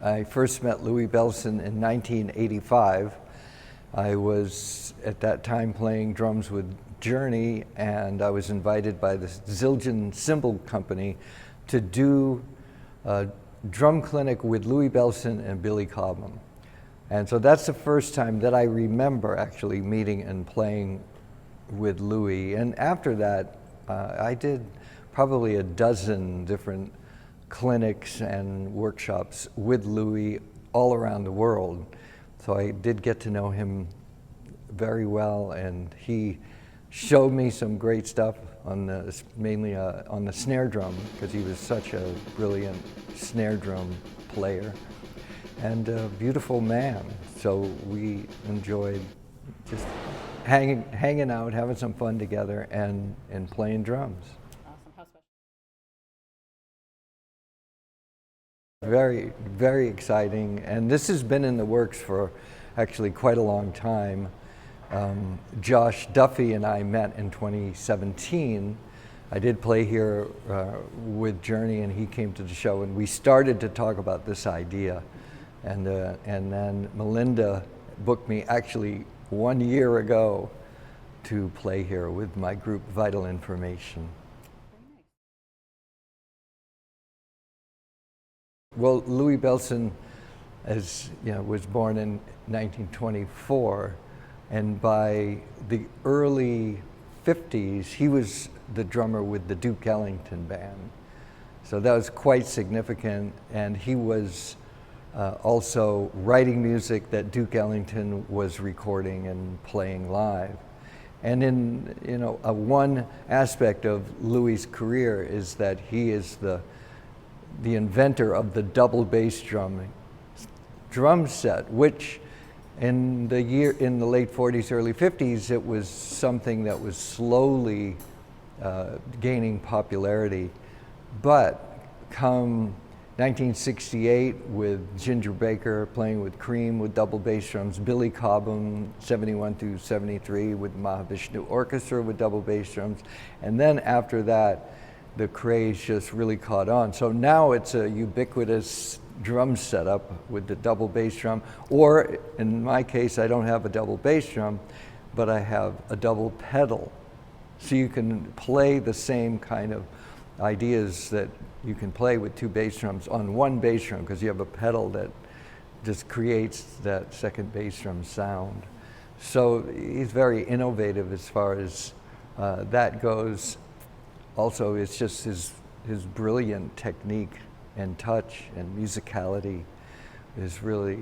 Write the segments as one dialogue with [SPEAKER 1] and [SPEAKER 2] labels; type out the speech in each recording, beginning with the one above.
[SPEAKER 1] I first met Louie Bellson in 1985. I was at that time playing drums with Journey, and I was invited by the Zildjian Cymbal Company to do a drum clinic with Louie Bellson and Billy Cobham. And so that's the first time that I remember actually meeting and playing with Louie. And after that, I did probably a dozen different clinics and workshops with Louie all around the world. So I did get to know him very well, and he showed me some great stuff on mainly on the snare drum, because he was such a brilliant snare drum player and a beautiful man. So we enjoyed just hanging out, having some fun together, and playing drums. Very, very exciting, and this has been in the works for actually quite a long time. Josh Duffy and I met in 2017. I did play here with Journey, and he came to the show, and we started to talk about this idea. And then Melinda booked me actually 1 year ago to play here with my group Vital Information. Well, Louie Bellson, was born in 1924, and by the early 50s, he was the drummer with the Duke Ellington Band. So that was quite significant, and he was also writing music that Duke Ellington was recording and playing live. And in one aspect of Louie's career is that he is the inventor of the double bass drum set, which in the late 40s, early 50s, it was something that was slowly gaining popularity. But come 1968, with Ginger Baker playing with Cream with double bass drums, Billy Cobham 71 through 73 with Mahavishnu Orchestra with double bass drums, and then after that, the craze just really caught on. So now it's a ubiquitous drum setup with the double bass drum, or in my case, I don't have a double bass drum, but I have a double pedal. So you can play the same kind of ideas that you can play with two bass drums on one bass drum, because you have a pedal that just creates that second bass drum sound. So he's very innovative as far as that goes. Also, it's just his brilliant technique and touch and musicality is really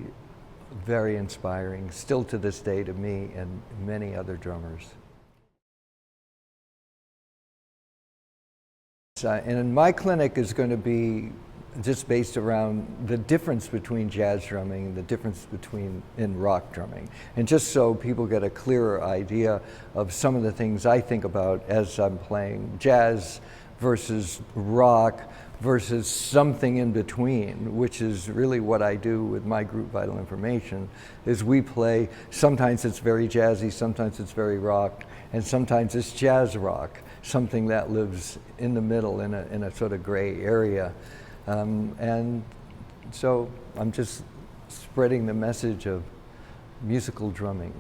[SPEAKER 1] very inspiring, still to this day, to me and many other drummers. And my clinic is going to be just based around the difference between jazz drumming and the difference in rock drumming. And just so people get a clearer idea of some of the things I think about as I'm playing jazz versus rock versus something in between, which is really what I do with my group Vital Information, is we play, sometimes it's very jazzy, sometimes it's very rock, and sometimes it's jazz rock, something that lives in the middle in a sort of gray area. And so I'm just spreading the message of musical drumming.